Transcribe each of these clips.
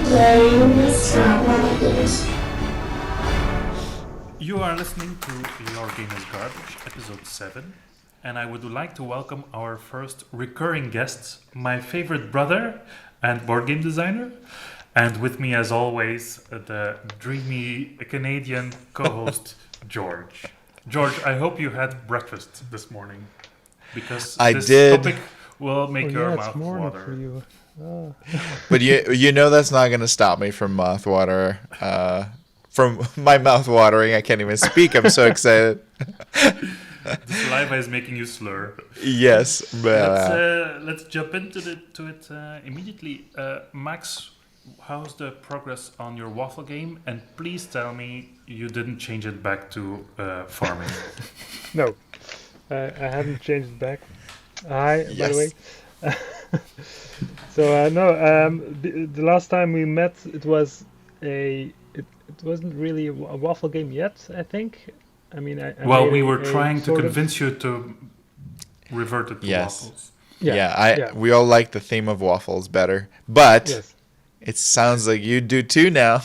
You are listening to Your Game is Garbage, episode 7, and I would like to welcome our first recurring guests, my favorite brother and board game designer, and with me, as always, the dreamy Canadian co-host, George. George, I hope you had breakfast this morning, because I this did. topic will make your it's mouth morning water. for you. Oh. But you know that's not going to stop me from mouth water. From my mouth watering, I can't even speak. I'm so excited. The saliva is making you slur. Yes, but Let's jump into it immediately. Max, how's the progress on your waffle game? And please tell me you didn't change it back to farming. No, I haven't changed it back. Hi, by the way. So the last time we met, it wasn't really a waffle game yet, I think. I mean, well, we were trying to convince you to revert it to yes. waffles. We all like the theme of waffles better, but Yes. it sounds like you do too now.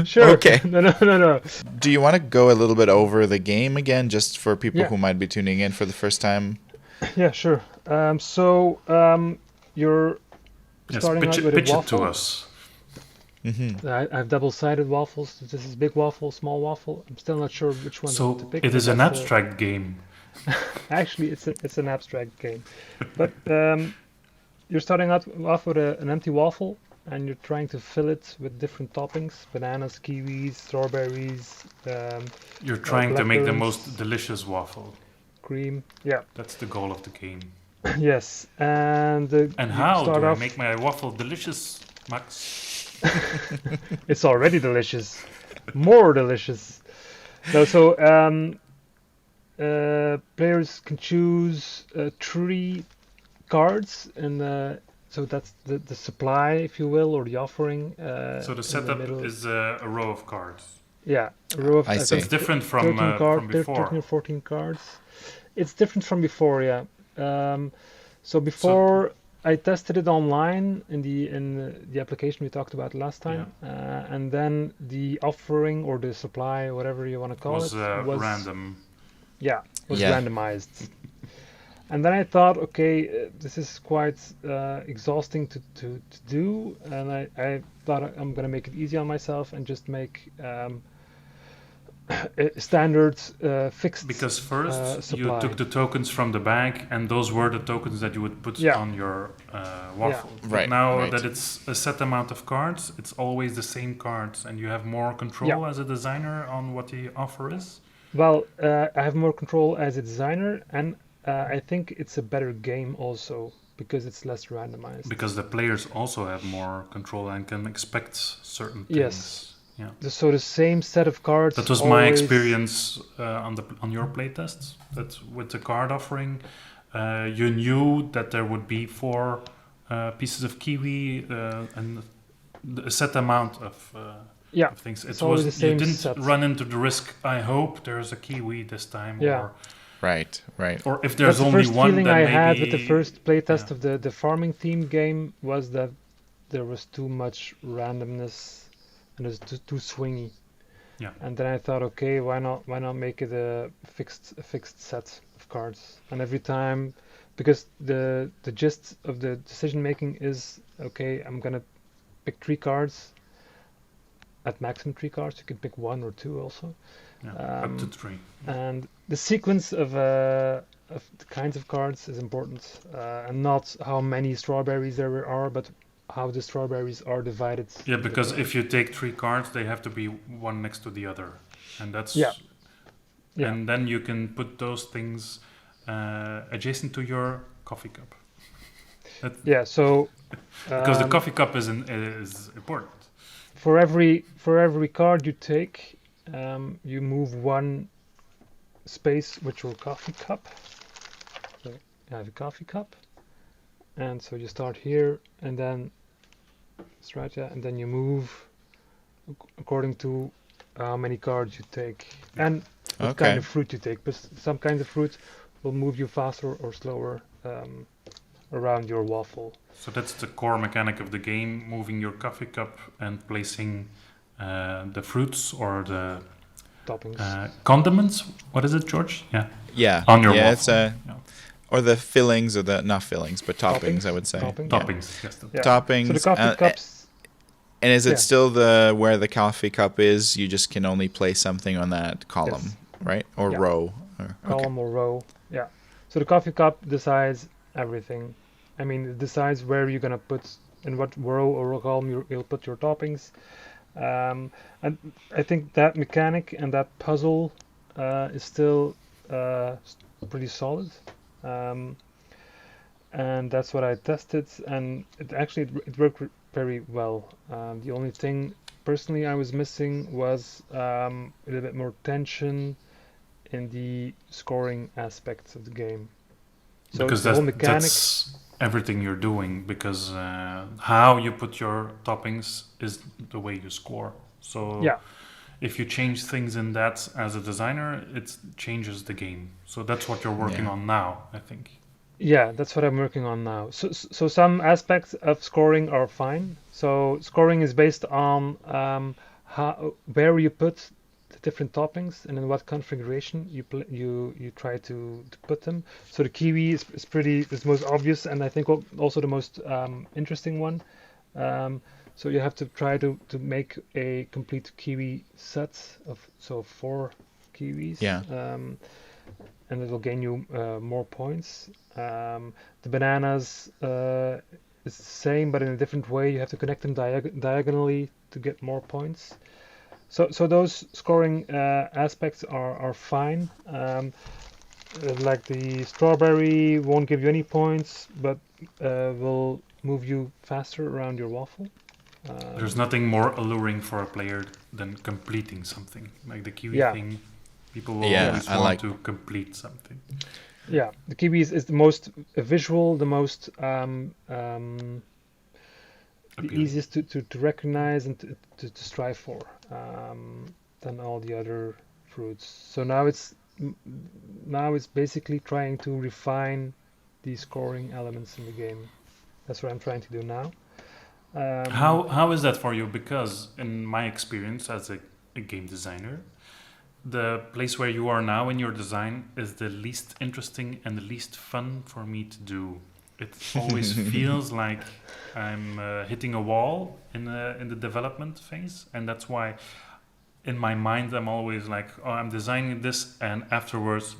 Sure. Okay. No. Do you want to go a little bit over the game again, just for people Yeah. who might be tuning in for the first time? Yeah, sure. You're starting out with pitch a it waffle. to us. Mm-hmm. I have double-sided waffles. This is big waffle, small waffle. I'm still not sure which one to So pick. it is but an that's, abstract game. Actually, it's an abstract game, but you're starting out off with an empty waffle, and you're trying to fill it with different toppings: bananas, kiwis, strawberries, You're trying to make the blackcurrants, most delicious waffle. cream. Yeah. That's the goal of the game. Yes, and And you how start do I off. make my waffle delicious, Max? It's already delicious, more delicious. No, so players can choose 3 cards, and so that's the supply, if you will, or the offering. So the in setup middle. is a row of cards. Yeah, a row of I see. It's different 13 from before. 13 or 14 cards. It's different from before, yeah. So before I tested it online in the application we talked about last time, and then the offering or the supply, whatever you want to call was it, was random. Yeah, was Yeah. randomized. And then I thought, okay, this is quite exhausting to do, and I thought I'm gonna make it easy on myself and just make a standard fixed Because first you supply. took the tokens from the bag, and those were the tokens that you would put Yeah. on your waffle. But Right, now right. that it's a set amount of cards, it's always the same cards, and you have more control as a designer on what the offer is. Well, I have more control as a designer, and I think it's a better game also because it's less randomized. Because the players also have more control and can expect certain things. Yes. Yeah. So the same set of cards. That was my experience on your playtests. That with the card offering, you knew that there would be 4 pieces of kiwi and a set amount of of things. It's always the you same didn't set. run into the risk. I hope there's a kiwi this time. Yeah. Right. Or if there's That's only the first one, feeling then I maybe had with the first playtest yeah. of the farming theme game was that there was too much randomness and it was too swingy. Yeah. And then I thought, okay, why not make it a fixed set of cards? And every time, because the gist of the decision making is, okay, I'm gonna pick 3 cards. At maximum 3 cards, you can pick 1 or 2 also. up to 3. And the sequence of the kinds of cards is important, and not how many strawberries there are, but how the strawberries are divided. Yeah, because if you take 3 cards, they have to be one next to the other, and that's Yeah. And then you can put those things adjacent to your coffee cup. So because the coffee cup is important. For every card you take, you move 1 space with your coffee cup. So you have a coffee cup, and so you start here, and then and then you move according to how many cards you take and what kind of fruit you take. But some kinds of fruit will move you faster or slower around your waffle. So that's the core mechanic of the game: moving your coffee cup and placing the fruits or the Toppings. condiments. What is it, George? Yeah, Yeah. on your Yeah, waffle. it's or the fillings, or the not fillings, but toppings, I would say. Toppings. Yeah. Toppings. Yes. Yeah. Toppings. So the coffee cups. And is it Yeah. still where the coffee cup is? You just can only place something on that column, Yes. right? Or Yeah. row. Okay. Column or row. Yeah. So the coffee cup decides everything. I mean, it decides where you're gonna put, in what row or column you'll put your toppings. And I think that mechanic and that puzzle is still pretty solid. And that's what I tested, and it worked very well. The only thing personally I was missing was a little bit more tension in the scoring aspects of the game. So Because the whole mechanic. that's everything you're doing. Because how you put your toppings is the way you score. So Yeah, if you change things in that as a designer, it changes the game. So that's what you're working Yeah. on now, I think. yeah, that's what I'm working on now. So some aspects of scoring are fine. So scoring is based on where you put the different toppings and in what configuration you try to put them. So the kiwi is the most obvious, and I think also the most interesting one. So you have to try to make a complete kiwi set of 4 kiwis. Yeah. And it will gain you more points. The bananas is the same, but in a different way. You have to connect them diagonally to get more points. So those scoring aspects are fine. Like the strawberry won't give you any points, but will move you faster around your waffle. There's nothing more alluring for a player than completing something. Like the kiwi Yeah. thing, people will Yeah, always I want like- to complete something. Yeah, the kiwi is the most visual, the most the Appealing. easiest to recognize and to strive for than all the other fruits. So now it's basically trying to refine the scoring elements in the game. That's what I'm trying to do now. How is that for you? Because in my experience as a game designer, the place where you are now in your design is the least interesting and the least fun for me to do. It always feels like I'm hitting a wall in the development phase, and that's why in my mind I'm always like, oh, I'm designing this, and afterwards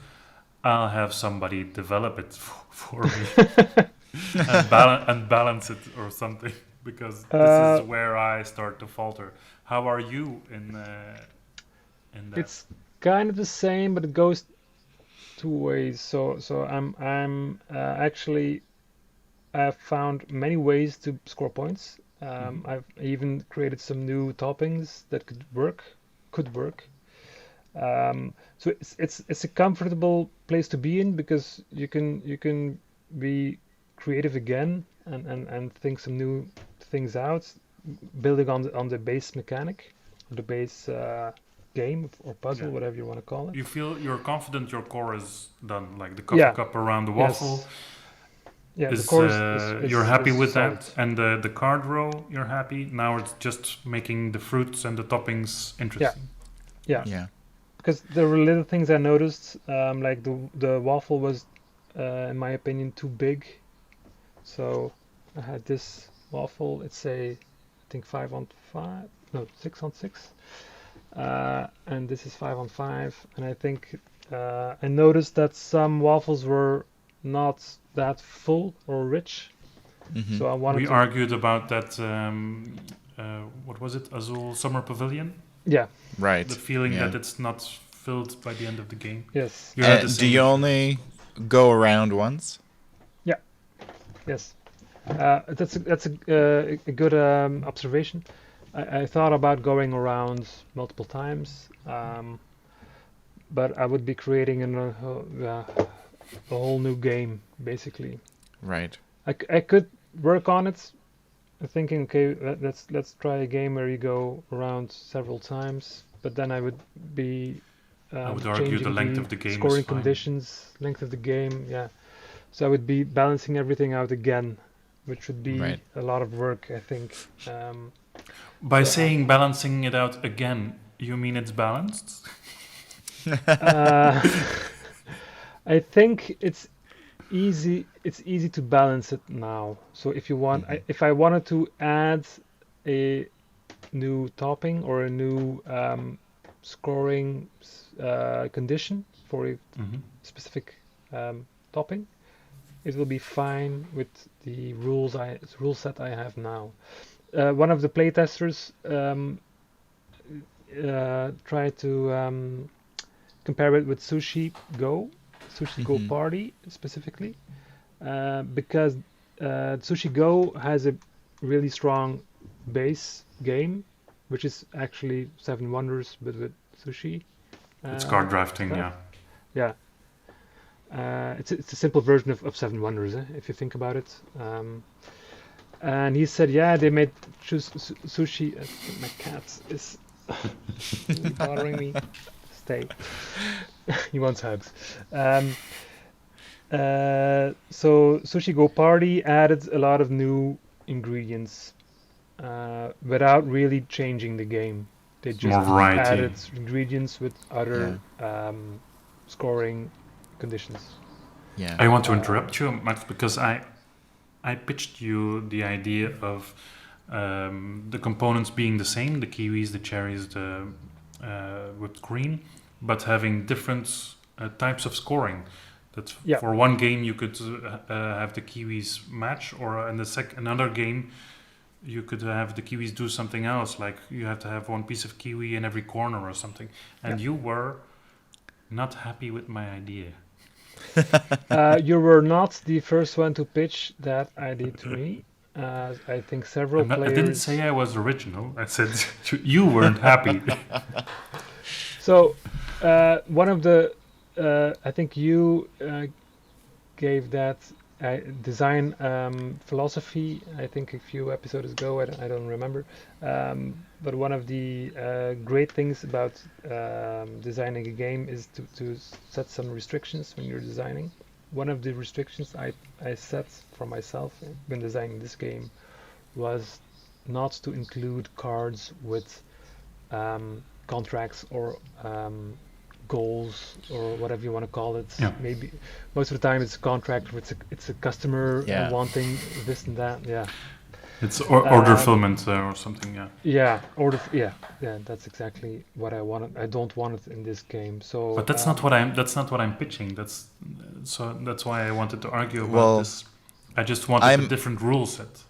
I'll have somebody develop it for me and balance it or something, because this is where I start to falter. How are you in that? It's kind of the same, but it goes 2 ways. So I'm actually I've found many ways to score points. I've even created some new toppings that could work. So it's a comfortable place to be in, because you can be creative again and think some new things out, building on the base mechanic, the base game or puzzle, Yeah. whatever you want to call it. You feel you're confident your core is done, like the coffee Yeah. cup around the Yes. waffle. Yeah, Is, the core you're happy is with solid. that, and the card row you're happy. Now it's just making the fruits and the toppings interesting. Yeah. Yeah. Because there were little things I noticed, like the waffle was, in my opinion, too big. So I had this waffle. It's I think 5-on-5, no 6-on-6, and this is 5-on-5. And I think I noticed that some waffles were not that full or rich. Mhm. So I wanted We to. argued about that. What was it? Azul Summer Pavilion. Yeah. Right. The feeling Yeah. that it's not filled by the end of the game. Yes. You had the Do same you issue. only go around once? Yes. That's a good observation. I thought about going around multiple times, but I would be creating a whole new game, basically. Right. I could work on it, thinking, okay, let's try a game where you go around several times, but then I would be I would argue the changing length of the game is scoring fine. conditions, length of the game, yeah. So I would be balancing everything out again, which would be Right. a lot of work, I think. By So, saying balancing it out again, you mean it's balanced? uh, I think it's easy. It's easy to balance it now. So if you want, if I wanted to add a new topping or a new scoring condition for a Hmm. specific topping, it will be fine with the rule set I have now. One of the playtesters tried to compare it with Sushi Go Mhm. Party specifically, because Sushi Go has a really strong base game, which is actually Seven Wonders, but with sushi It's card drafting, stuff. yeah. Yeah, it's a simple version of Seven Wonders, if you think about it. And he said, yeah, they made sushi. My cat is really bothering me. Stay. He wants hugs. So Sushi Go Party added a lot of new ingredients without really changing the game. They More just variety. added ingredients with Yeah. other scoring conditions. Yeah. I want to Uh, interrupt you, Max, because I pitched you the idea of the components being the same, the kiwis, the cherries, the whipped cream, but having different types of scoring. That yeah, for one game you could have the kiwis match, or in the another game you could have the kiwis do something else, like you have to have one piece of kiwi in every corner or something. yeah. And you were not happy with my idea. You were not the first one to pitch that idea to me. I think several I didn't players. say I was original. I said you weren't happy. So, one of the, I think you gave that design philosophy, I think a few episodes ago, I don't remember. But one of the great things about designing a game is to set some restrictions when you're designing. One of the restrictions I set for myself when designing this game was not to include cards with contracts or goals or whatever you want to call it. Yeah. Maybe most of the time it's a contract, it's a customer Yeah. wanting this and that. Yeah. It's order fulfillment or something. Yeah. Yeah. Yeah. That's exactly what I wanted. I don't want it in this game. So. But that's not what I'm. That's not what I'm pitching. That's why I wanted to argue about Well, this. I just wanted a I'm different rule set.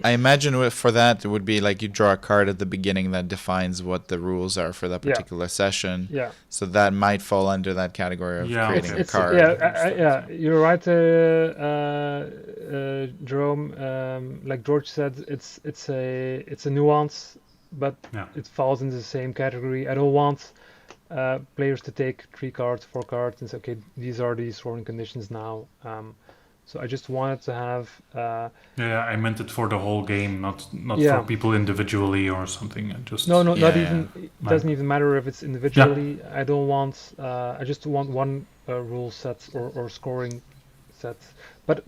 I imagine for that it would be like you draw a card at the beginning that defines what the rules are for that Yeah. particular session. Yeah. So that might fall under that category of Yeah, creating okay. a card. Yeah, you're right, Jerome. Like George said, it's a nuance, but Yeah. it falls into the same category. I don't want players to take 3 cards, 4 cards, and say, okay, these are the scoring conditions now. So I just wanted to have. Yeah, I meant it for the whole game, not Yeah. for people individually or something. I just No, not Yeah, even. It Like- doesn't even matter if it's individually. I don't want. I just want one rule set or scoring set. But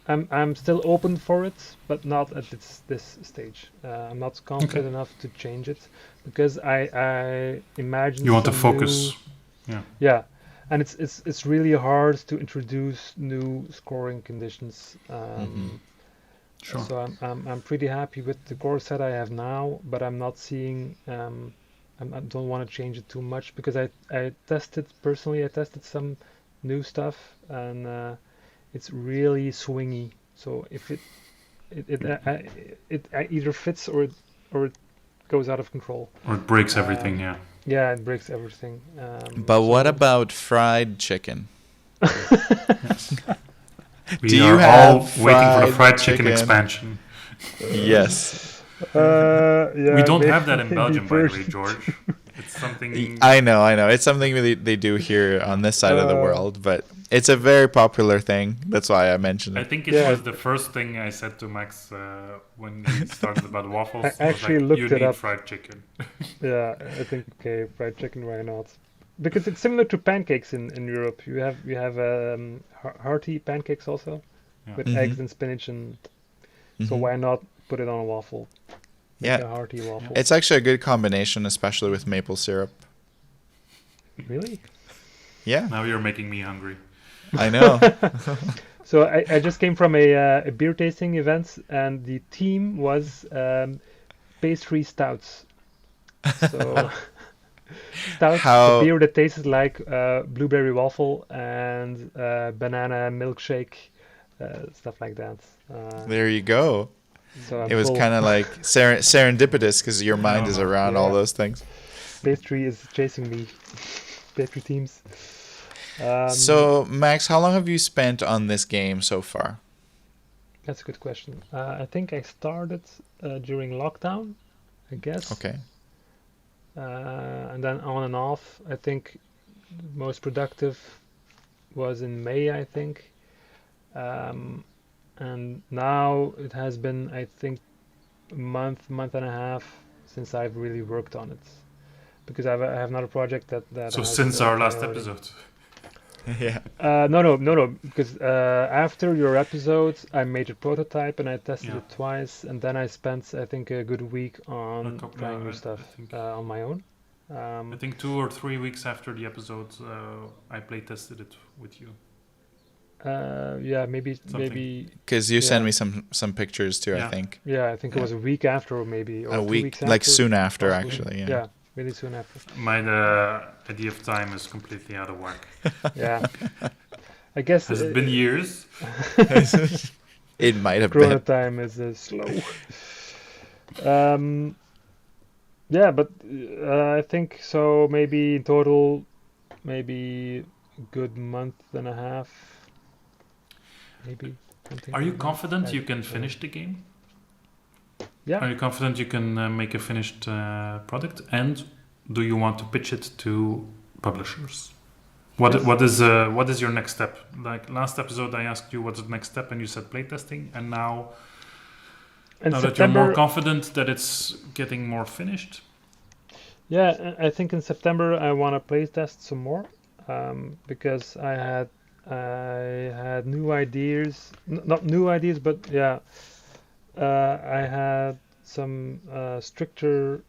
I'm still open for it, but not at this stage. I'm not confident enough to change it because I imagine you want to some focus. new- yeah, and it's really hard to introduce new scoring conditions. Sure. So I'm pretty happy with the core set I have now, but I'm not seeing. I don't want to change it too much because I tested some new stuff and it's really swingy. So if it either fits or it goes out of control. Or it breaks everything. Yeah. Yeah, it breaks everything. But what so- about fried chicken? We Do are you have all waiting for the fried fried chicken chicken? expansion. Yes. Yeah, We don't maybe- have that in maybe Belgium, by the way, first- George. It's something. I know. It's something they do here on this side of the world, but it's a very popular thing. That's why I mentioned I it. think it Yeah. was the first thing I said to Max when he started about waffles. I was actually like, looked you it need up. fried chicken. Yeah, I think okay, fried chicken, why not? because it's similar to pancakes in Europe. You have hearty pancakes also Yeah. with Mhm. eggs and spinach, and so Mhm. why not put it on a waffle? Make Yeah, a hearty waffle. it's actually a good combination, especially with maple syrup. Really? Yeah, Now you're making me hungry. I know. So I just came from a beer tasting event, and the theme was pastry stouts. So stouts, a How beer that tastes like blueberry waffle and banana milkshake, stuff like that. there you go. So I'm It was full. kind of like serendipitous because your mind No, is no. around all Yeah, those things. pastry is chasing me. Pastry teams. Um, So, Max, how long have you spent on this game so far? that's a good question. I think I started during lockdown, I guess. Okay. And then on and off. I think the most productive was in May, I think. Um, and now it has been, I think, a month and a half since I've really worked on it. Because I have another project that So has since our last priority. episode. Yeah. No. Because after your episode, I made a prototype and I tested Yeah. it twice, and then I spent, I think, a good week on trying new I stuff think on my own. I think 2 or 3 weeks after the episode, I play tested it with you. Yeah, maybe, Something. Because you sent yeah, me some pictures too, I Yeah. think. yeah. I think it Yeah. was a week after, or maybe, or A 2 week, weeks like after, soon after, possibly. actually. Yeah. Yeah, really soon after. My idea of time is completely out of whack. Yeah, I guess Has it been years? It might have Corona been. time is slow. Um, yeah, but I think so. Maybe in total, maybe a good month and a half, maybe something Are you like that. confident I you can don't know. finish the game? Yeah, Are you confident you can make a finished product? And do you want to pitch it to publishers? yes. What is your next step? Like last episode, I asked you what's the next step, and you said playtesting. And now In that you're more September, confident that it's getting more finished, yeah, I think in September I want to playtest some more, because I had new ideas, not new ideas, but yeah, I had some stricter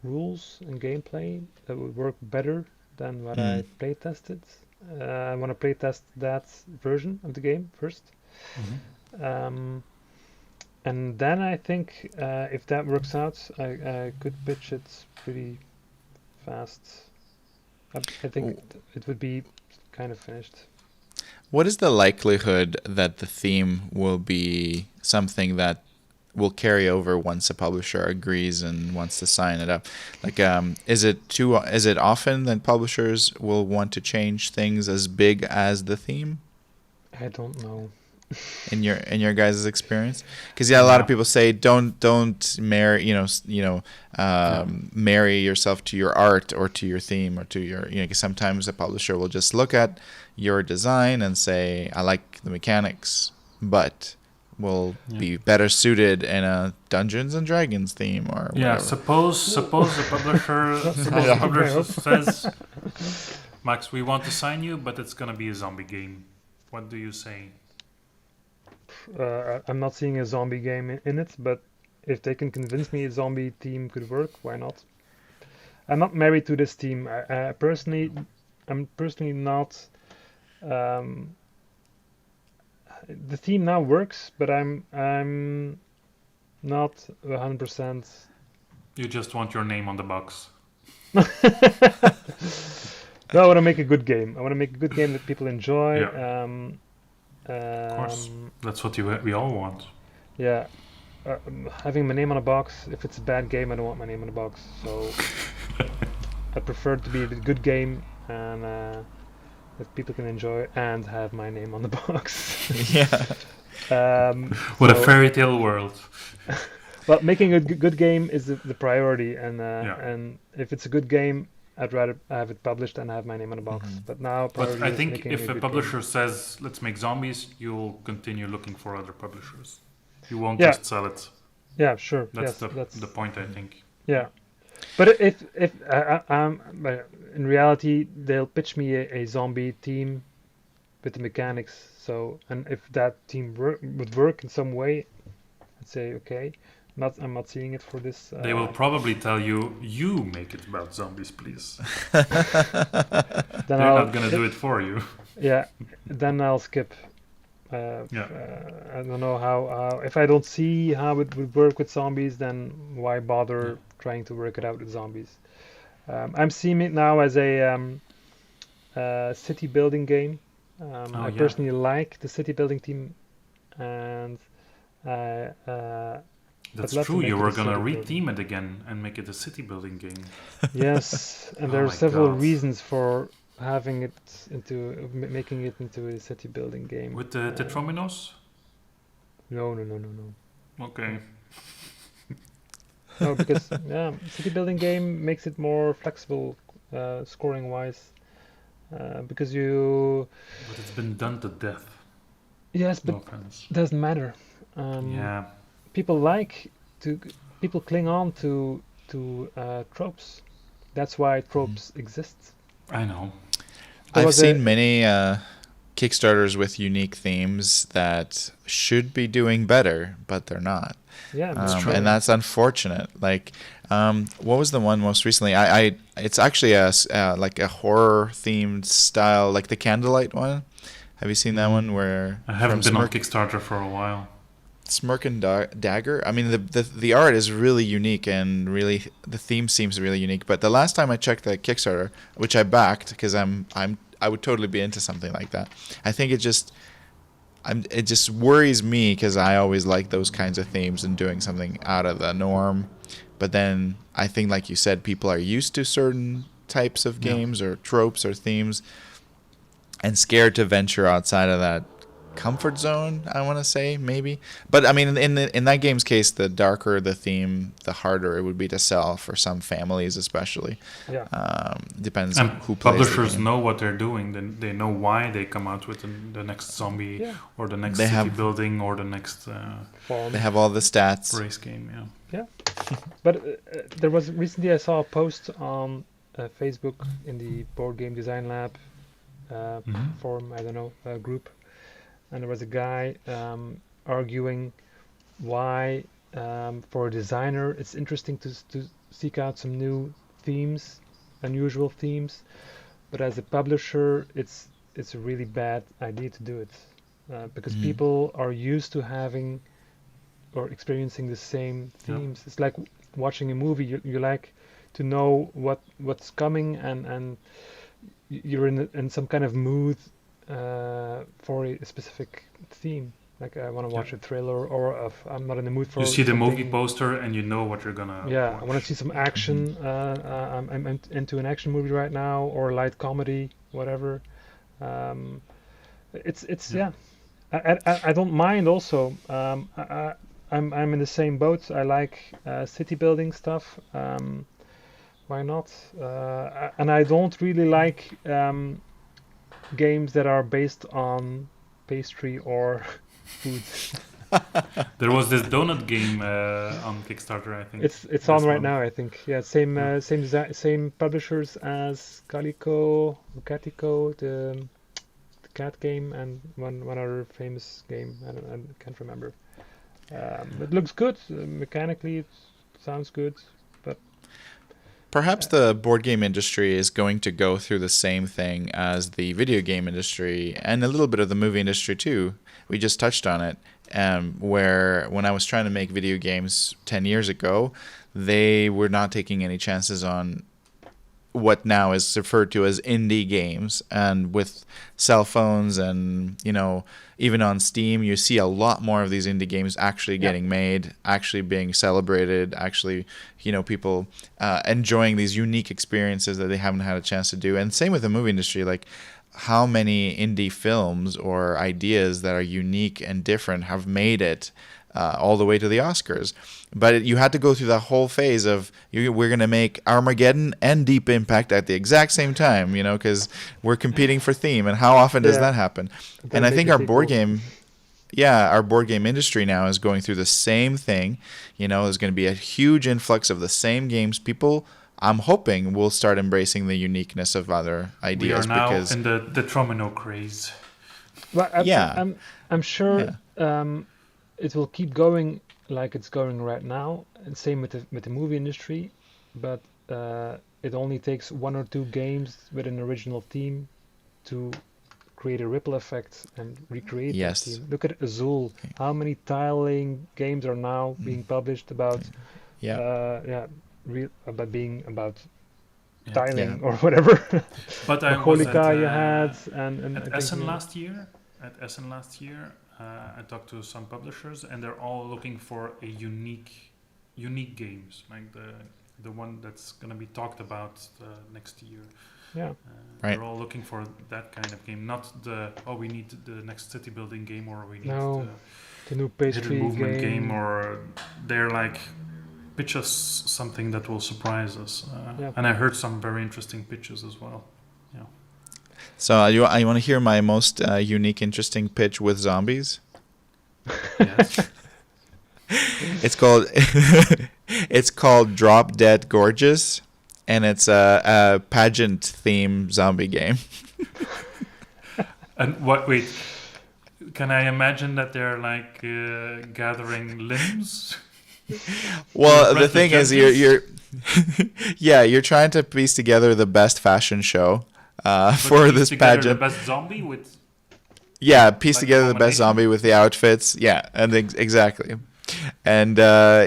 rules and gameplay that would work better than what I Mm. playtested. I want to playtest that version of the game first. Um, and then I think if that works out, I could pitch it pretty fast. I think it would be kind of finished. What is the likelihood that the theme will be something that will carry over once a publisher agrees and wants to sign it up? Like, is it often that publishers will want to change things as big as the theme I don't know. in your guys' experience? Because a lot of Yeah. people say don't marry marry yourself to your art or to your theme or to your 'cause sometimes a publisher will just look at your design and say I like the mechanics, but will Yeah. be better suited in a Dungeons and Dragons theme or Yeah, whatever. suppose the Yeah. publisher says, Max, we want to sign you, but it's gonna be a zombie game. What do you say? I'm not seeing a zombie game in it, but if they can convince me a zombie team could work, why not? I'm not married to this team. I'm personally not. Um, the team now works, but I'm not 100%. You just want your name on the box. No, I want to make a good game. I want to make a good game that people enjoy. Yeah. Of course. That's what we all want. Yeah. Having my name on a box, if it's a bad game, I don't want my name on a box. So I prefer it to be a good game and that people can enjoy and have my name on the box. Yeah. What a So, fairy tale world. well, making a good game is the priority, and Yeah. and if it's a good game, I'd rather have it published and have my name on the box. Mhm. But now But priority I is think making if a a good publisher says, let's make zombies, you'll continue looking for other publishers. You won't Yeah. just sell it. game. Yeah, sure. That's Yes, the point, I think. yeah. But if but in reality they'll pitch me a zombie team with the mechanics. So and if that team would work in some way, I'd say okay. Not I'm not seeing it for this. They will probably tell you, you make it about zombies, please. Then They're I'll not gonna do it for you. yeah. Then I'll skip. Yeah. I don't know how. If I don't see how it would work with zombies, then why Yeah. bother trying to work it out with zombies? I'm seeing it now as a city building game. Oh I yeah. personally like the city building team, and I'd That's love to true. You make it were a city gonna building. reteam it again and make it a city building game. Yes, and Oh there are my several god. reasons for having it into making it into a city building game. With the Uh, Tetrominos? no. Okay. No, because yeah, city building game makes it more flexible, scoring wise. Because you, But it's been done to death. yes, No but offense. doesn't matter. Um, Yeah. people like to, people cling on to tropes. That's why tropes exist. I know. There I've was a seen many Kickstarters with unique themes that should be doing better, but they're not. yeah, It's true. And that's unfortunate. Like, what was the one most recently? I it's actually like a horror themed style, like the Candlelight one. Have you seen that one where I haven't from been on Smirk, Kickstarter for a while. Smirk and Dagger? I mean, the art is really unique and really the theme seems really unique. But the last time I checked the Kickstarter, which I backed because I would totally be into something like that. I think it just worries me because I always like those kinds of themes and doing something out of the norm. But then I think, like you said, people are used to certain types of Yeah. games or tropes or themes and scared to venture outside of that comfort zone, I want to say, maybe. But I mean, in that game's case, the darker the theme, the harder it would be to sell for some families, especially. yeah. Depends on And who plays the publishers game. know what they're doing. They know why they come out with the next zombie Yeah, or the next They city have building or the next farm. they have all the stats. race game. Yeah. Yeah, but there was recently I saw a post on Facebook in the Board Game Design Lab hmm forum. I don't know group, and there was a guy arguing why for a designer it's interesting to seek out some new themes, unusual themes, but as a publisher it's a really bad idea to do it because Mhm. people are used to having or experiencing the same Yeah. themes. It's like watching a movie. You like to know what's coming, and you're in some kind of mood for a specific theme. Like I want to Yeah. watch a thriller, or if I'm not in the mood for You see the movie something. poster and you know what you're gonna Yeah, I want watch. to see some action. I'm into an action movie right now, or light comedy, whatever. Um, it's Yeah. yeah. I don't mind also. I'm in the same boat. I like city building stuff. Why not? And I don't really like games that are based on pastry or food. There was this donut game on Kickstarter, I think. It's on This right month. now, I think. Yeah, same Yeah. same publishers as Catico, the cat game, and one other famous game. I can't remember. It looks good mechanically. It sounds good, but Perhaps the board game industry is going to go through the same thing as the video game industry and a little bit of the movie industry too. We just touched on it, where when I was trying to make video games 10 years ago, they were not taking any chances on what now is referred to as indie games. And with cell phones and, even on Steam, you see a lot more of these indie games actually yeah, getting made, actually being celebrated, actually, people enjoying these unique experiences that they haven't had a chance to do. And same with the movie industry, like how many indie films or ideas that are unique and different have made it all the way to the Oscars. But you had to go through the whole phase of we're going to make Armageddon and Deep Impact at the exact same time, because we're competing for theme. And how often does yeah. that happen? And And then I make think a our board sequel. game, our board game industry now is going through the same thing. There's going to be a huge influx of the same games. People I'm hoping we'll start embracing the uniqueness of other We are ideas now because in the Tromino craze. But yeah, I'm sure yeah, it will keep going like it's going right now, and same with the movie industry. But it only takes one or two games with an original theme to create a ripple effect and recreate that yes, theme. Look at Azul. How many tiling games are now being published about yeah, yeah, about being about Yeah. yeah. tiling or whatever. But I was Majolica you had, and at I think Essen last year. At Essen last year, I talked to some publishers, and they're all looking for a unique games, like the one that's gonna be talked about next year. yeah, Right. They're all looking for that kind of game, not we need the next city building game, or we need no, the new the hidden pastry movement game, game. or they're like pitch us something that will surprise us. Yeah. And I heard some very interesting pitches as well. Yeah. So you want to hear my most unique, interesting pitch with zombies? Yes. It's called it's called Drop Dead Gorgeous, and it's a pageant theme zombie game. And what? Wait. Can I imagine that they're like gathering limbs? Well, To the thing is, judges? you're yeah, you're trying to piece together the best fashion show But for piece this together pageant. the best zombie with Yeah, piece like together the best combination? zombie with the outfits. Yeah, and exactly. And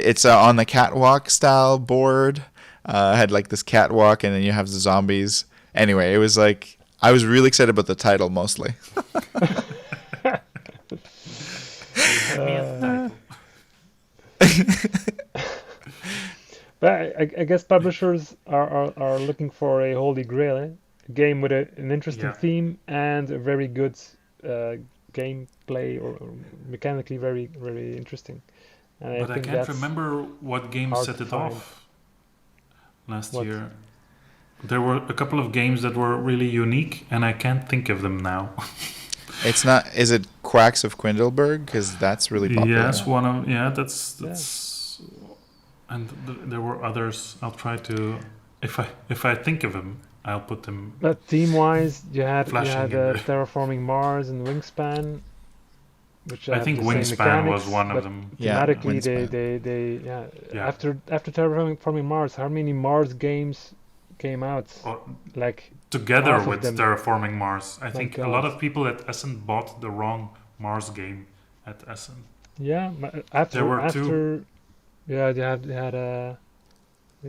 it's on the catwalk style board. Had like this catwalk, and then you have the zombies. Anyway, it was like I was really excited about the title mostly. Had me at the title. But I guess publishers are looking for a holy grail, eh? A game with an interesting Yeah. theme and a very good gameplay, or mechanically very interesting. And I But I think can't that's remember what game hard set to it find. off last What? year. There were a couple of games that were really unique, and I can't think of them now. It's not. Is it Quacks of Quindleberg? Because that's really popular. Yes, one of that's, and there were others. I'll try to, if I think of them, I'll put them. But theme-wise, you had Flashing in the- Terraforming Mars and Wingspan, which I have think the same Wingspan was mechanics, one of but them. Yeah, thematically Wingspan. they yeah. Yeah. After Terraforming Mars, how many Mars games came out? Or Like together half of with them. Terraforming Mars, I think a lot God. of people at Essen bought the wrong Mars game at Essen. Yeah, after There were two. yeah, they had a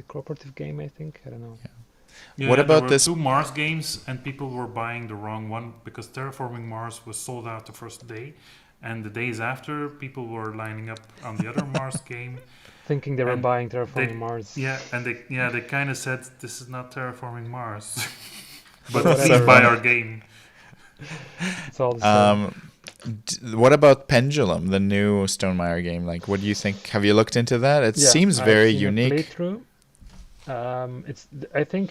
cooperative game, I think. I don't know. Yeah, What there about were this- two Mars games, and people were buying the wrong one because Terraforming Mars was sold out the first day, and the days after, people were lining up on the other Mars game. Thinking they were And buying Terraforming they- Mars. Yeah, and they kind of said this is not Terraforming Mars, but Whatever. please buy our game. It's all the same. What about Pendulum, the new Stonemaier game? Like, what do you think? Have you looked into that? It Yeah, seems I've very seen a unique. playthrough. It's I think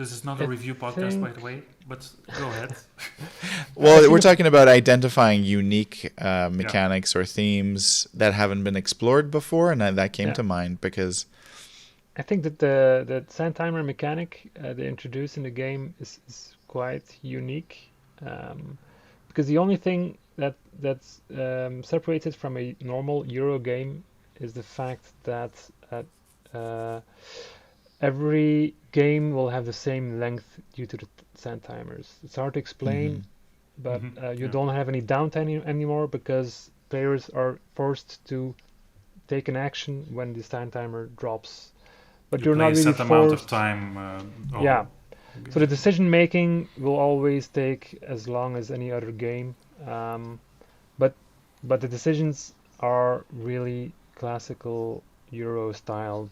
This is not a I review podcast, by think- the way, but go ahead. Well, seen we're a- talking about identifying unique mechanics or themes that haven't been explored before, and that came Yeah. to mind because I think that the sand timer mechanic they introduced in the game is quite unique, because the only thing that separates it from a normal Euro game is the fact that every game will have the same length due to the sand timers. It's hard to explain, Mhm. but you Yeah. don't have any downtime anymore because players are forced to take an action when the sand timer drops. But You you're play not a really set amount of forced. time. Yeah. So the decision making will always take as long as any other game, but the decisions are really classical Euro style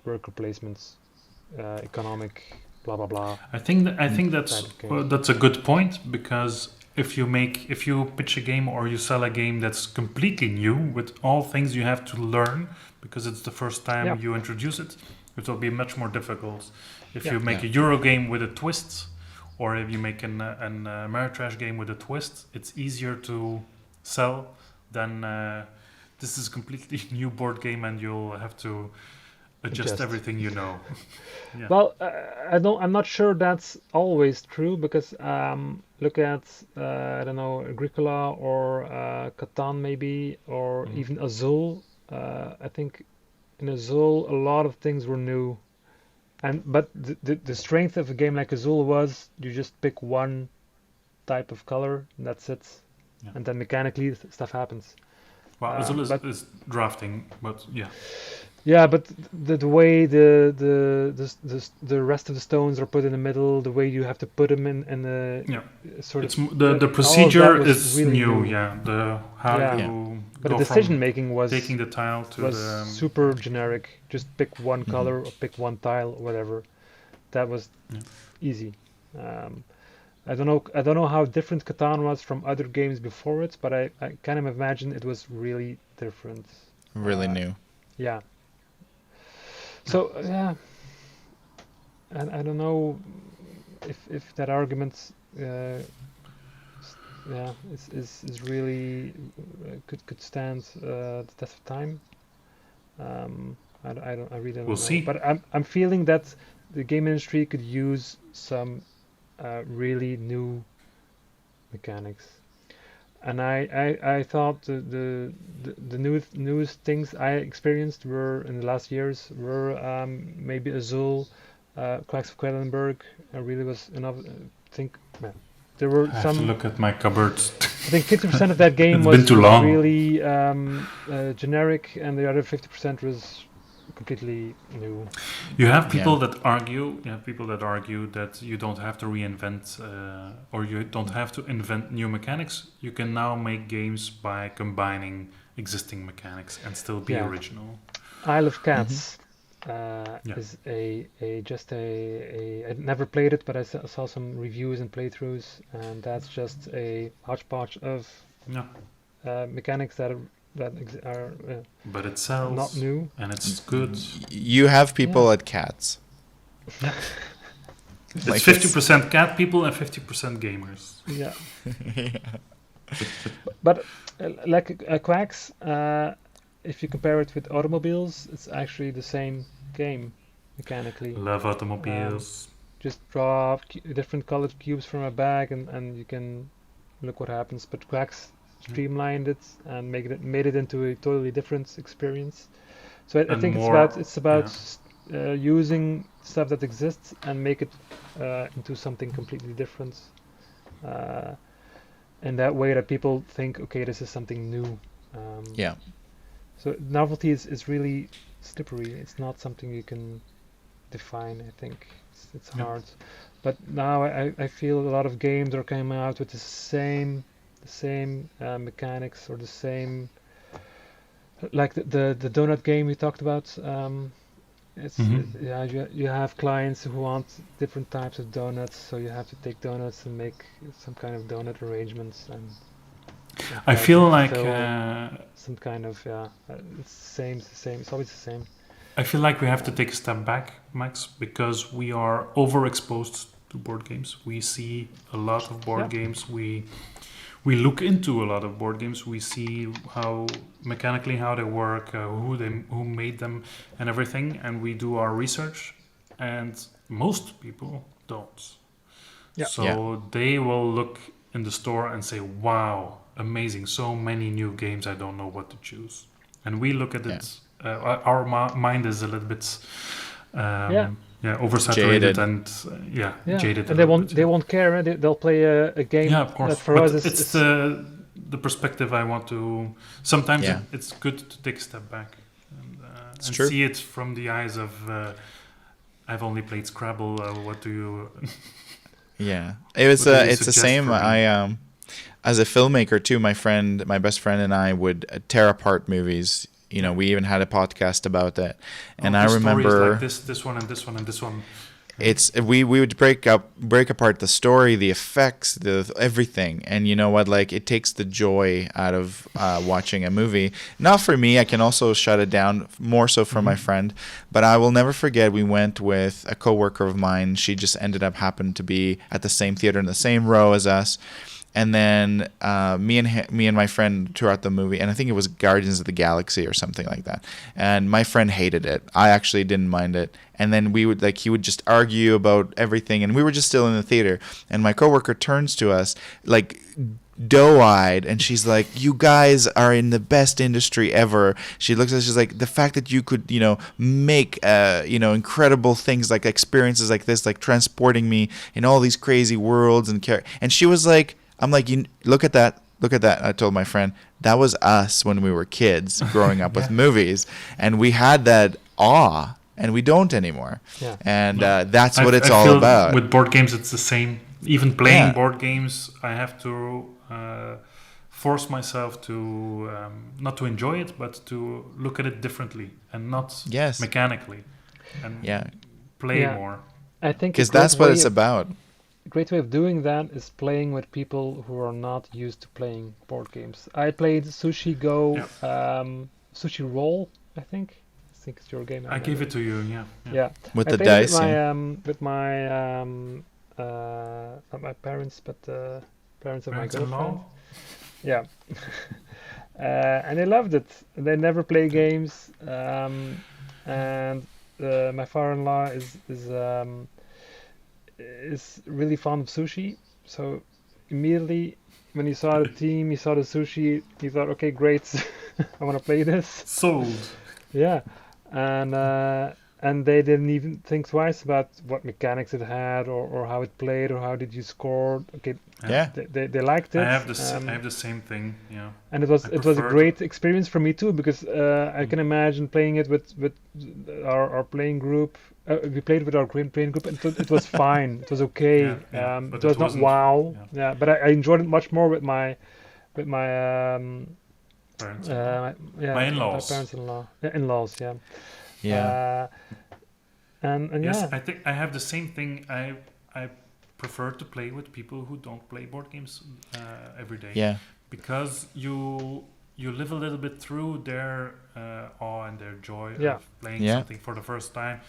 worker placements, economic, blah blah blah. I think that's Type of game. that's a good point, because if you pitch a game or you sell a game that's completely new with all things you have to learn because it's the first time Yeah. you introduce it, it will be much more difficult. If Yeah. you make Yeah. a Euro game with a twist, or if you make an Ameritrash game with a twist, it's easier to sell than this is a completely new board game and you'll have to adjust everything you know. Yeah. Well, I'm not sure that's always true because look at I don't know, Agricola or Catan maybe, or Mm. even Azul. I think in Azul a lot of things were new, but the strength of a game like Azul was you just pick one type of color and that's it, Yeah. and then mechanically stuff happens. Well, Azul But is drafting, but yeah. yeah, but the way the rest of the stones are put in the middle, the way you have to put them in the Yeah. sort It's of the all of that procedure was is really new. new. Yeah. The how Yeah, Yeah. you but the go decision from making taking the tile to was the super generic. Just pick one Mhm. color or pick one tile or whatever. That was yeah. easy. Um, I don't know how different Catan was from other games before it, but I kind of imagine it was really different. Really new. Yeah. Yeah. So yeah, and I don't know if that argument yeah is really could stand the test of time. I really We'll don't know, see. but I'm feeling that the game industry could use some really new mechanics. And I thought the newest things I experienced were in the last years were maybe Azul, Quacks of Quedlinburg. I really was enough. Think man, there were I have to some. look at my cupboards. I think 50% of that game It's been too was long. really generic, and the other 50% was completely new. You have Yeah. people that argue. You have people that argue that you don't have to reinvent, or you don't have to invent new mechanics. You can now make games by combining existing mechanics and still be Yeah, original. Isle of Mhm. Cats Yeah. is a just a I never played it, but I saw some reviews and playthroughs, and that's just a hodgepodge of Yeah. mechanics are But it not sells new. and it's good. You have people Yeah. at cats. Yeah. It's Like 50% cat people and 50% gamers. Yeah, Yeah. but like Quacks, if you compare it with automobiles, it's actually the same game mechanically. Love automobiles. Just draw different colored cubes from a bag, and you can look what happens. But Quacks streamlined it and made it into a totally different experience. So I And think more, it's about yeah. using stuff that exists and make it into something completely different. Uh, in that way that people think, okay, this is something new. Yeah. So novelty is really slippery. It's not something you can define. I think it's Yeah. hard. But now I feel a lot of games are coming out with the same mechanics or the same like the donut game we talked about. Yeah, you have clients who want different types of donuts, so you have to take donuts and make some kind of donut arrangements and I try feel to like fill some kind of it's the same. It's always the same. I feel like we have to take a step back, Max, because we are overexposed to board games. We see a lot of board Yeah. games. We look into a lot of board games. We see how mechanically how they work, who made them, and everything. And we do our research. And most people don't. Yeah. So Yeah. they will look in the store and say, "Wow, amazing! So many new games. I don't know what to choose." And we look at Yeah. it. Our mind is a little bit, Yeah. oversaturated Jaded. and Yeah, jaded. and a little bit, they won't care. They'll play a game yeah, of course. that for But us it's is the perspective I want to. Sometimes Yeah. it's good to take a step back It's and true. see it from the eyes of. I've only played Scrabble. What do you? Yeah. It was What do you it's the suggest same. for me? As a filmmaker too, my best friend and I would tear apart movies. You know, we even had a podcast about that. And I This story is remember like this one, and this one, and this one. it's we would break apart the story, the effects, the everything. And you know what, like it takes the joy out of watching a movie. Not for me, I can also shut it down, more so for my friend. But I will never forget, we went with a coworker of mine. She just happened to be at the same theater in the same row as us. And then me and my friend throughout the movie, and I think it was Guardians of the Galaxy or something like that. And my friend hated it. I actually didn't mind it. And then he would just argue about everything, and we were just still in the theater. And my coworker turns to us like doe-eyed, and she's like, "You guys are in the best industry ever." She looks at us, she's like, "The fact that you could, make, incredible things like experiences like this, like transporting me in all these crazy worlds and she was like, I'm like, you look at that." I told my friend, that was us when we were kids growing up with movies, and we had that awe, and we don't anymore. Yeah. And that's what it's I all feel about. With board games, it's the same. Even playing Yeah. board games, I have to force myself to not to enjoy it, but to look at it differently and not Yes. mechanically, and play Yeah. more. I think Because that's what it's about. a great way of doing that is playing with people who are not used to playing board games. I played Sushi Go, Sushi Roll, I think it's your game. I gave it to you, Yeah. With I the played it dice. with my not my parents, but parents of my girlfriend. Parents-in-law? Yeah. And they loved it. They never play games. And my father-in-law is really fond of sushi. So immediately when he saw the team, he saw the sushi, he thought, okay, great, I want to play this. Sold. Yeah. And they didn't even think twice about what mechanics it had or how it played or how did you score. Okay, Yeah. they liked it. I have the same thing. Yeah. And it was a prefer great experience for me too, because I can imagine playing it with our playing group. We played with our playing group, and it was fine. It was okay. But it was not wasn't- wow. yeah. Yeah, but I enjoyed it much more with my Parents. my in-laws. parents-in-law, in-laws. Yeah. Yeah. And Yes, yeah. I think I have the same thing. I prefer to play with people who don't play board games every day. Yeah. Because you live a little bit through their awe and their joy Yeah. of playing Yeah. something for the first time.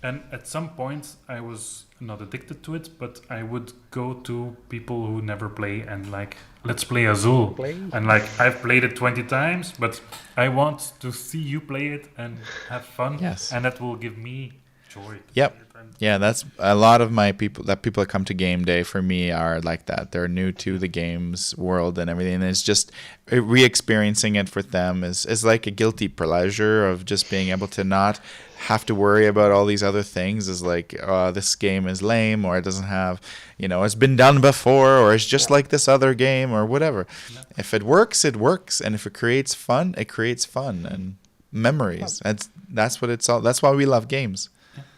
And at some point, I was not addicted to it, but I would go to people who never play and like, let's play Azul. Play. And like, I've played it 20 times, but I want to see you play it and have fun. Yes. And that will give me joy. to Yep. play it. And Yeah, that's a lot of my people that come to game day for me are like that. They're new to the games world and everything. And it's just re-experiencing it for them is like a guilty pleasure of just being able to not have to worry about all these other things. Is like, this game is lame, or it doesn't have, it's been done before, or it's just like this other game, or whatever. Yeah. If it works, it works, and if it creates fun, it creates fun and memories. That's what it's all. That's why we love games.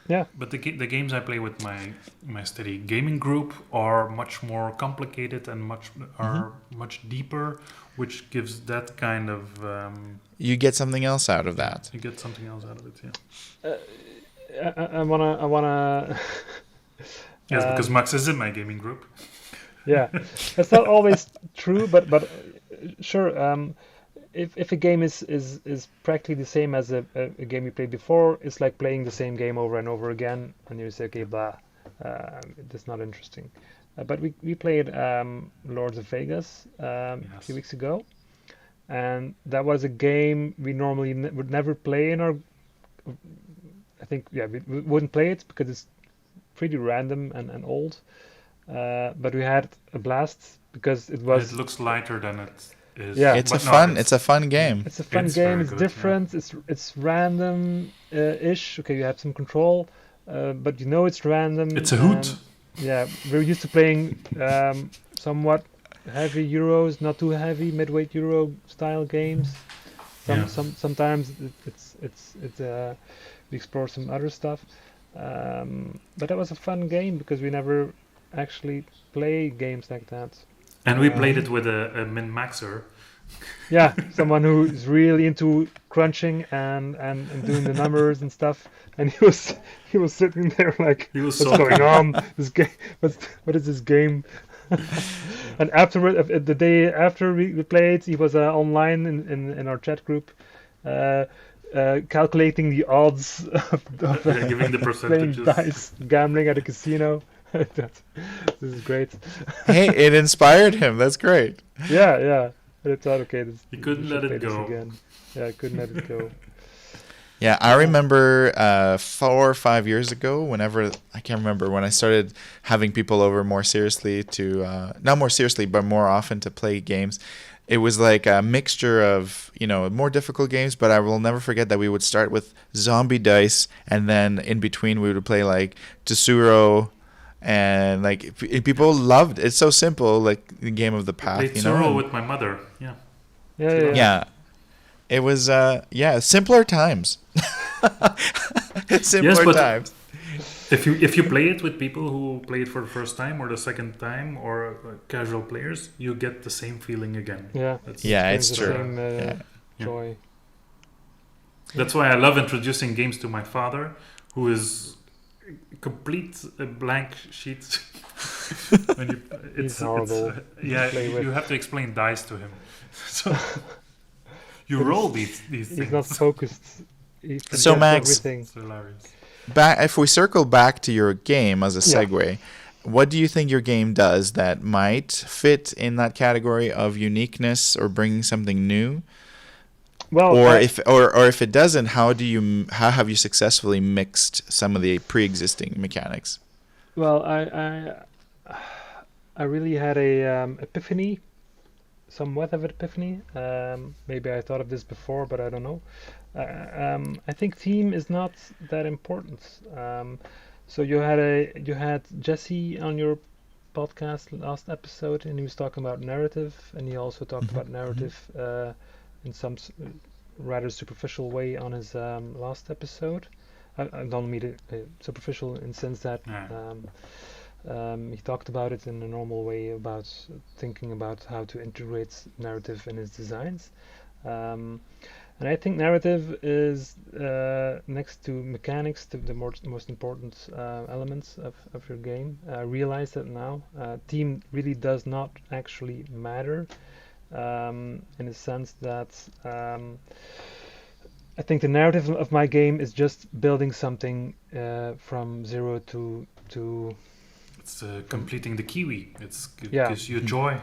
Yeah. But the games I play with my steady gaming group are much more complicated and much deeper, which gives that kind of You get something else out of that. you get something else out of it. Yeah. I wanna. Yes, because Max is in my gaming group. Yeah, that's not always true, but sure. If a game is practically the same as a game you played before, it's like playing the same game over and over again, and you say, okay, blah, that's not interesting. But we played Lords of Vegas a few weeks ago, and that was a game we normally would never play in our. I think we wouldn't play it because it's pretty random and old. But we had a blast because it was. It looks lighter than it is. Yeah. It's but it's a fun game. It's a fun It's game. very It's good, different. It's random ish. Okay, you have some control, but it's random. It's a hoot. and, yeah, we're used to playing somewhat heavy Euros, not too heavy midweight Euro style games. Sometimes we explore some other stuff, but that was a fun game because we never actually play games like that. And we played it with a min-maxer. Yeah, someone who is really into crunching and doing the numbers and stuff. And he was sitting there like, He was what's so going on? This game, what is this game? And afterward, the day after we played, he was online in our chat group, calculating the odds of giving the playing percentages. dice, gambling at a casino. This is great. Hey, it inspired him. That's great. Yeah. And I thought, okay, You we couldn't should let play it this go. again. Yeah, I couldn't let it go. Yeah, I Yeah. remember 4 or 5 years ago, whenever I can't remember when I started having people over more seriously to not more seriously, but more often to play games. It was like a mixture of more difficult games, but I will never forget that we would start with zombie dice, and then in between we would play like Tsuro, and like people loved it's so simple, like the game of the I played path, Tsuro and with my mother. Yeah. Yeah, She yeah, loved yeah. it. yeah, it was simpler times. Yes, Simpler but times. if you play it with people who play it for the first time or the second time or casual players, you get the same feeling again. Yeah, That's it Yeah, brings it's the true. same Yeah. Yeah. joy. That's why I love introducing games to my father, who is complete blank sheet. when you, He's horrible yeah, play with. you have to explain dice to him. So you But roll he's these he's things. not focused. He forgets So Max, everything. It's hilarious. if we circle back to your game as a Yeah. segue, what do you think your game does that might fit in that category of uniqueness or bringing something new? Well, Or if it doesn't, how have you successfully mixed some of the pre-existing mechanics? well, I really had a epiphany, somewhat of an epiphany. Maybe I thought of this before, but I don't know. I think theme is not that important. So you had Jesse on your podcast last episode, and he was talking about narrative, and he also talked about narrative in some rather superficial way on his last episode. I don't mean it superficial in the sense that Yeah. he talked about it in a normal way about thinking about how to integrate narrative in his designs. And I think narrative is next to mechanics, the most important elements of your game. I realize that now. Theme really does not actually matter in the sense that I think the narrative of my game is just building something from zero to It's completing the kiwi. It Yeah. gives you joy.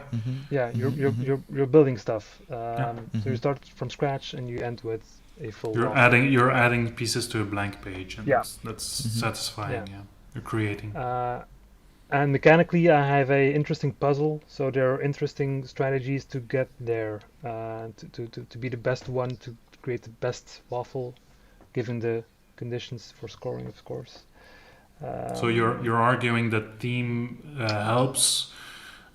yeah, you're building stuff. So you start from scratch and you end with a full waffle. You're adding pieces to a blank page, and Yeah. that's satisfying. Yeah. You're creating. And mechanically, I have a interesting puzzle. So there are interesting strategies to get there, to be the best one, to create the best waffle, given the conditions for scoring, of course. So you're arguing that theme helps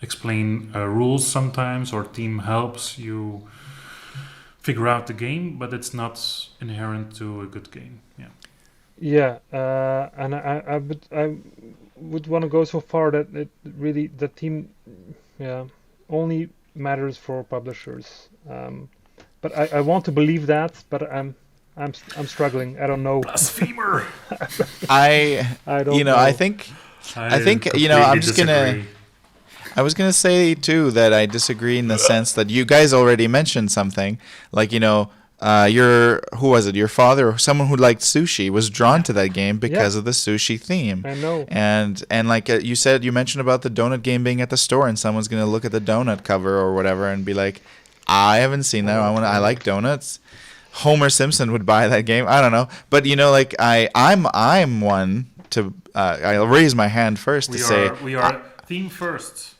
explain rules sometimes, or theme helps you figure out the game, but it's not inherent to a good game. Yeah. Yeah, and I would want to go so far that it really the theme, yeah, only matters for publishers. But I want to believe that, but I'm struggling. I don't know. Blasphemer. I don't know. I think I'm just disagree. I was gonna say too that I disagree in the sense that you guys already mentioned something like who was it? Your father or someone who liked sushi was drawn to that game because of the sushi theme. I know. And like you mentioned about the donut game being at the store, and someone's gonna look at the donut cover or whatever and be like, I haven't seen that. I like donuts. Homer Simpson would buy that game. I don't know, but like I'm one to I'll raise my hand first to say We are theme first.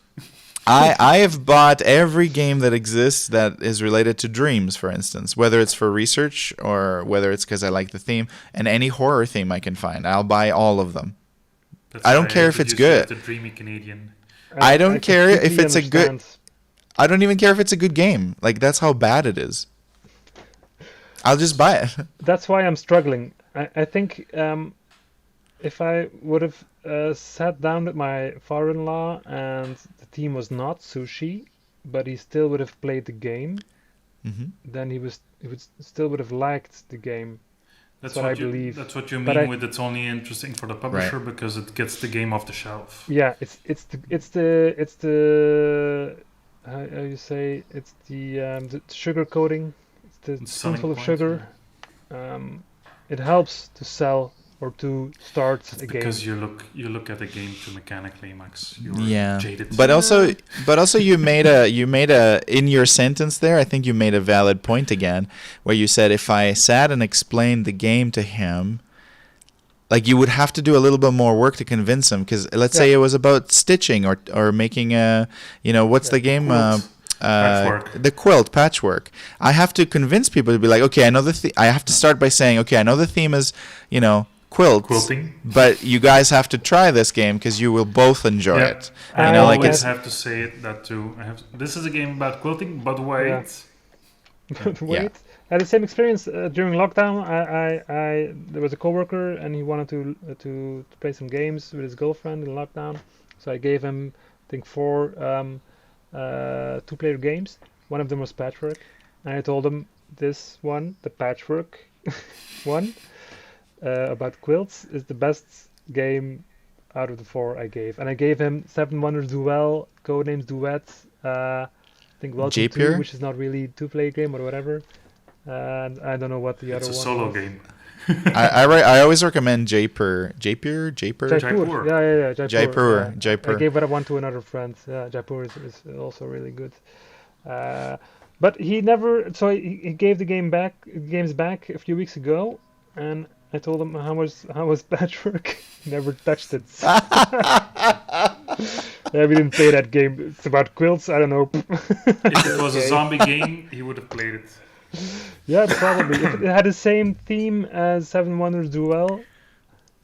I have bought every game that exists that is related to dreams, for instance, whether it's for research or whether it's because I like the theme, and any horror theme I can find. I'll buy all of them. That's I don't why care if it's introduced you good. as the dreamy Canadian. I don't care if completely it's a good. understand. I don't even care if it's a good game. Like, that's how bad it is. I'll just buy it. That's why I'm struggling. I think if I would have sat down with my father-in-law and the theme was not sushi, but he still would have played the game, then he would still would have liked the game. That's what I believe. That's what you But mean with it's only interesting for the publisher because it gets the game off the shelf. Yeah, it's the how you say it's the sugar coating. It's the It's selling spoonful of point, sugar. It helps to sell or to start That's a game. because you look at the game too mechanically, Max. You're Yeah, jaded. but also you made a in your sentence there. I think you made a valid point again, where you said if I sat and explained the game to him, like you would have to do a little bit more work to convince him. Because let's say it was about stitching or making a, what's the game? Patchwork. The quilt patchwork. I have to convince people to be like, okay, I know I have to start by saying, okay, I know the theme is, quilting, but you guys have to try this game because you will both enjoy it. I like always it's have to say that too. This is a game about quilting, but wait. Yeah. But wait, I had the same experience during lockdown. I there was a coworker and he wanted to play some games with his girlfriend in lockdown, so I gave him I think 4 two-player games. One of them was Patchwork, and I told him this one, the Patchwork one. About quilts is the best game out of the 4 I gave, and I gave him Seven Wonders Duel, Codenames Duet, I think Welcome Japier? to, which is not really two-player game or whatever, and I don't know what the It's other a one solo was. game. I always recommend Jaipur. Jaipur. Jaipur. Yeah, Jaipur. Jaipur. I gave that one to another friend. Yeah, Jaipur is also really good. But he never. So he gave the games back a few weeks ago, and I told him how was Patchwork. He never touched it. Yeah, we didn't play that game. It's about quilts. I don't know. If it was a zombie game, he would have played it. Yeah, probably. If it had the same theme as Seven Wonders Duel,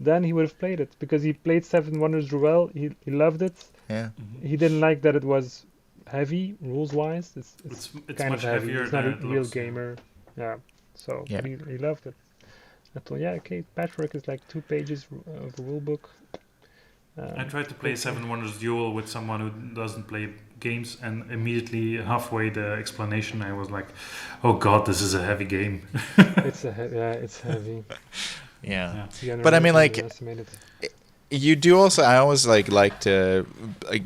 then he would have played it because he played Seven Wonders Duel. He loved it. Yeah. He didn't like that it was heavy rules-wise. It's kind much of heavy. heavier It's not than a it real looks. gamer. Yeah. So Yeah. he loved it. I thought, yeah, okay, Patchwork is like 2 pages of a rule book. I tried to play Seven Wonders Duel with someone who doesn't play games, and immediately halfway the explanation, I was like, "Oh God, this is a heavy game." It's heavy. Yeah. Yeah, But I mean, like, underestimated. you do also. I always like to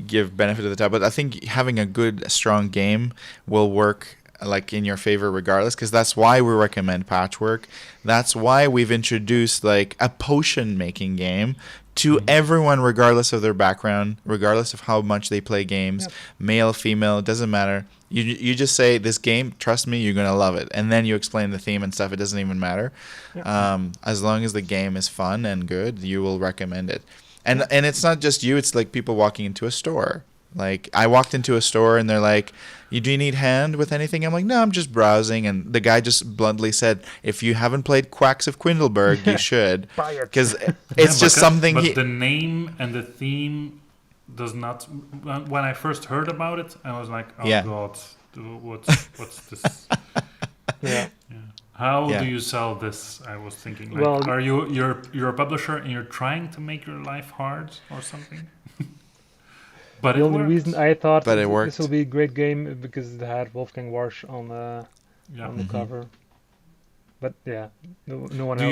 give benefit of the doubt, but I think having a good, strong game will work like in your favor regardless, because that's why we recommend Patchwork. That's why we've introduced like a potion making game to everyone, regardless of their background, regardless of how much they play games, male, female, it doesn't matter. You just say, this game, trust me, you're going to love it. And then you explain the theme and stuff. It doesn't even matter. As long as the game is fun and good, you will recommend it. And it's not just you. It's like people walking into a store. Like, I walked into a store and they're like, do you need hand with anything? I'm like, no, I'm just browsing. And the guy just bluntly said, if you haven't played Quacks of Quindleberg, you should. Buy it. Because it's just something... But the name and the theme does not... When I first heard about it, I was like, oh God, what's this? Yeah. How do you sell this? I was thinking, like, Well, are you're a publisher and you're trying to make your life hard or something? But the only reason I thought worked. this will be a great game because it had Wolfgang Warsch on the cover. But yeah, no one else. Do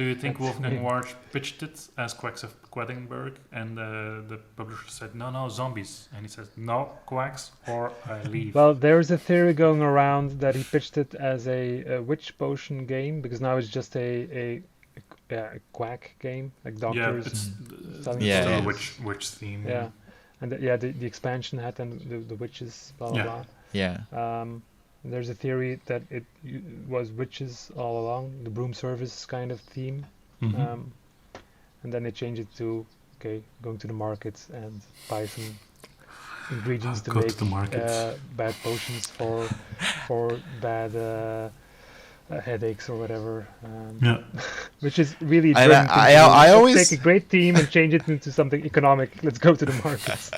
you think that's Wolfgang me. Warsch pitched it as Quacks of Quedlinburg, and the publisher said no zombies, and he says no quacks or I leave? Well, there's a theory going around that he pitched it as a witch potion game because now it's just a quack game, like doctors. It's selling still a potions. witch theme. Yeah, and the expansion had then the witches, blah blah blah. Yeah. There's a theory that it was witches all along, the broom service kind of theme, and then they changed it to going to the market and buy some ingredients to make bad potions for bad headaches or whatever. Which is really. And I always take a great theme and change it into something economic. Let's go to the markets.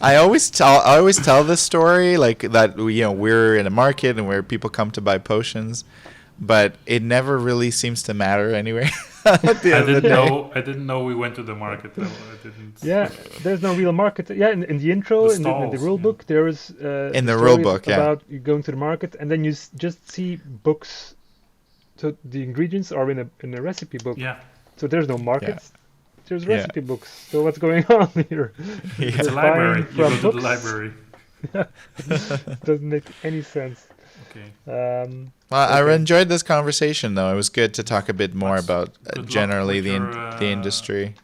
I always tell this story like that. We're in a market and where people come to buy potions, but it never really seems to matter anyway. I didn't know we went to the market though. I didn't. Yeah, there's no real market. Yeah, in the intro, in the rule book, there is in the rule book about you going to the market, and then you just see books. So the ingredients are in a recipe book. Yeah. So there's no market. There's recipe books. So what's going on here? It's a library. You go to the library. Doesn't make any sense. Okay. Well, I Okay. enjoyed this conversation, though. It was good to talk a bit more Max, about good luck generally with the your, the industry.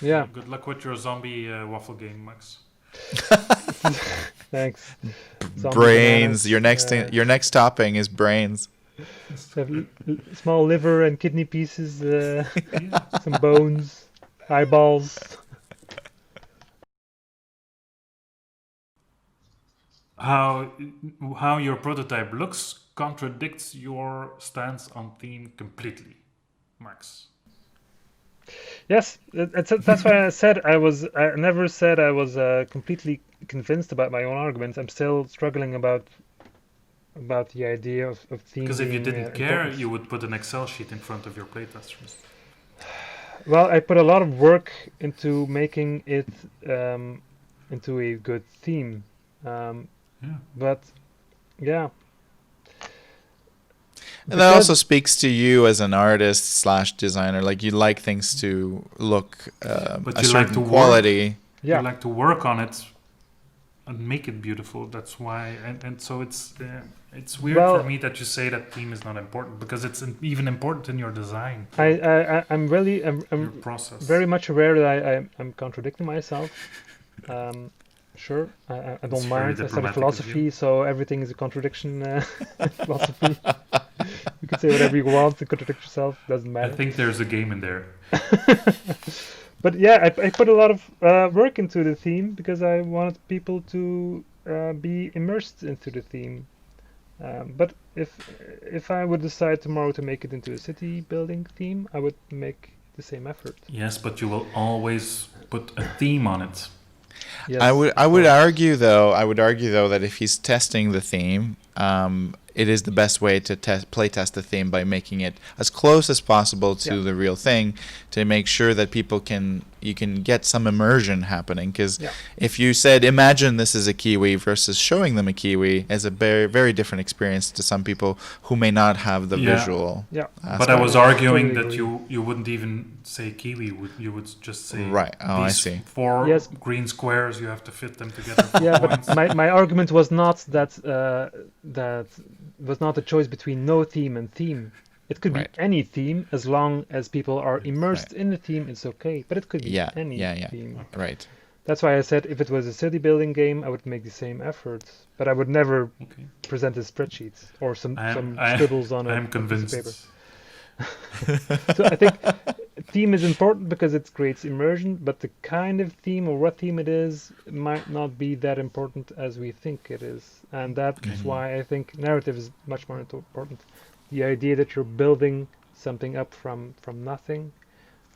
Yeah. Good luck with your zombie waffle game, Max. Thanks. Zombie Brains. bananas. Your next topping is brains. Have small liver and kidney pieces, Yeah. some bones, eyeballs. How your prototype looks contradicts your stance on theme completely, Max. Yes, that's why I never said I was completely convinced about my own arguments. I'm still struggling about the idea of theme Because if you being didn't care, important. you would put an Excel sheet in front of your playtesters. Well, I put a lot of work into making it into a good theme, um, Yeah. but yeah, And that also because speaks to you as an artist slash designer. Like you like things to look But a you like certain to work. quality. You yeah, like to work on it and make it beautiful. That's why, and so it's weird for well, me that you say that theme is not important because it's even important in your design, I'm really your I'm process. very much aware that I'm contradicting myself. Sure, I It's don't very mind. I studied diplomatic of philosophy, you. so everything is a contradiction. Philosophy. You can say whatever you want to contradict yourself. Doesn't I matter. think there's a game in there. But yeah, I put a lot of work into the theme because I wanted people to be immersed into the theme. But if I would decide tomorrow to make it into a city building theme, I would make the same effort. Yes, but you will always put a theme on it. Yes, I of would course. argue though that if he's testing the theme, it is the best way to play test the theme by making it as close as possible to Yeah. the real thing to make sure that you can get some immersion happening. Because Yeah. if you said imagine this is a kiwi versus showing them a kiwi is a very very different experience to some people who may not have the Yeah. visual. Yeah. But I was Totally arguing that agree. you wouldn't even say kiwi. You would just say Right. Oh, I these see. 4 Yes. green squares. You have to fit them together for Yeah, points. but my argument was not that was not a choice between no theme and theme. It could Right. be any theme as long as people are immersed Right. in the theme. It's okay, but it could be Yeah. any Yeah. theme. Right. That's why I said if it was a city building game, I would make the same effort, but I would never Okay. present a spreadsheet or some I scribbles on am a piece of paper. convinced. So I think theme is important because it creates immersion, but the kind of theme or what theme it is might not be that important as we think it is. And that's Okay. why I think narrative is much more important. The idea that you're building something up from nothing,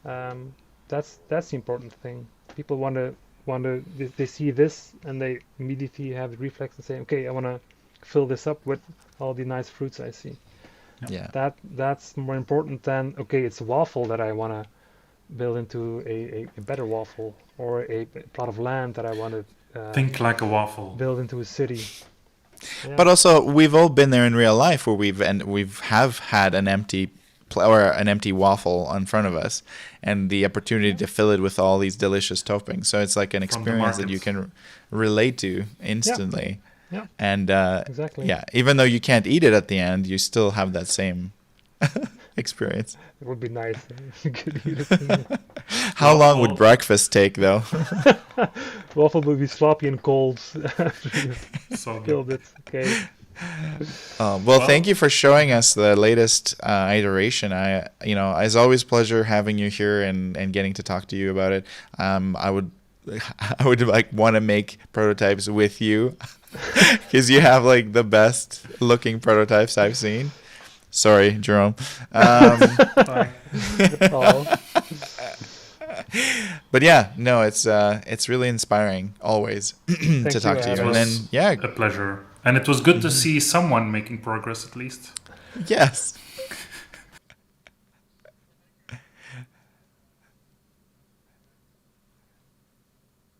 that's the important thing. People want to they see this and they immediately have the reflex and say, okay, I want to fill this up with all the nice fruits I see. Yeah. That's more important than, okay, it's a waffle that I want to build into a better waffle, or a plot of land that I want to Think like a waffle. build into a city. Yeah. But also, we've all been there in real life where we've had an empty an empty waffle in front of us, and the opportunity to fill it with all these delicious toppings. So it's like an From the experience that market. you can relate to instantly. Yeah. And Exactly. yeah, even though you can't eat it at the end, you still have that same experience. It would be nice if you could eat it. How long would Waffle. breakfast take, though? Waffle would be sloppy and cold after you So good. filled it. Okay. Well, thank you for showing us the latest iteration. As always, pleasure having you here and getting to talk to you about it. I would like want to make prototypes with you because you have like the best looking prototypes I've seen. Sorry, Jerome. Bye. Oh, But yeah, no, it's really inspiring always to talk to you. Adam. And then A pleasure. And it was good to see someone making progress at least. yes.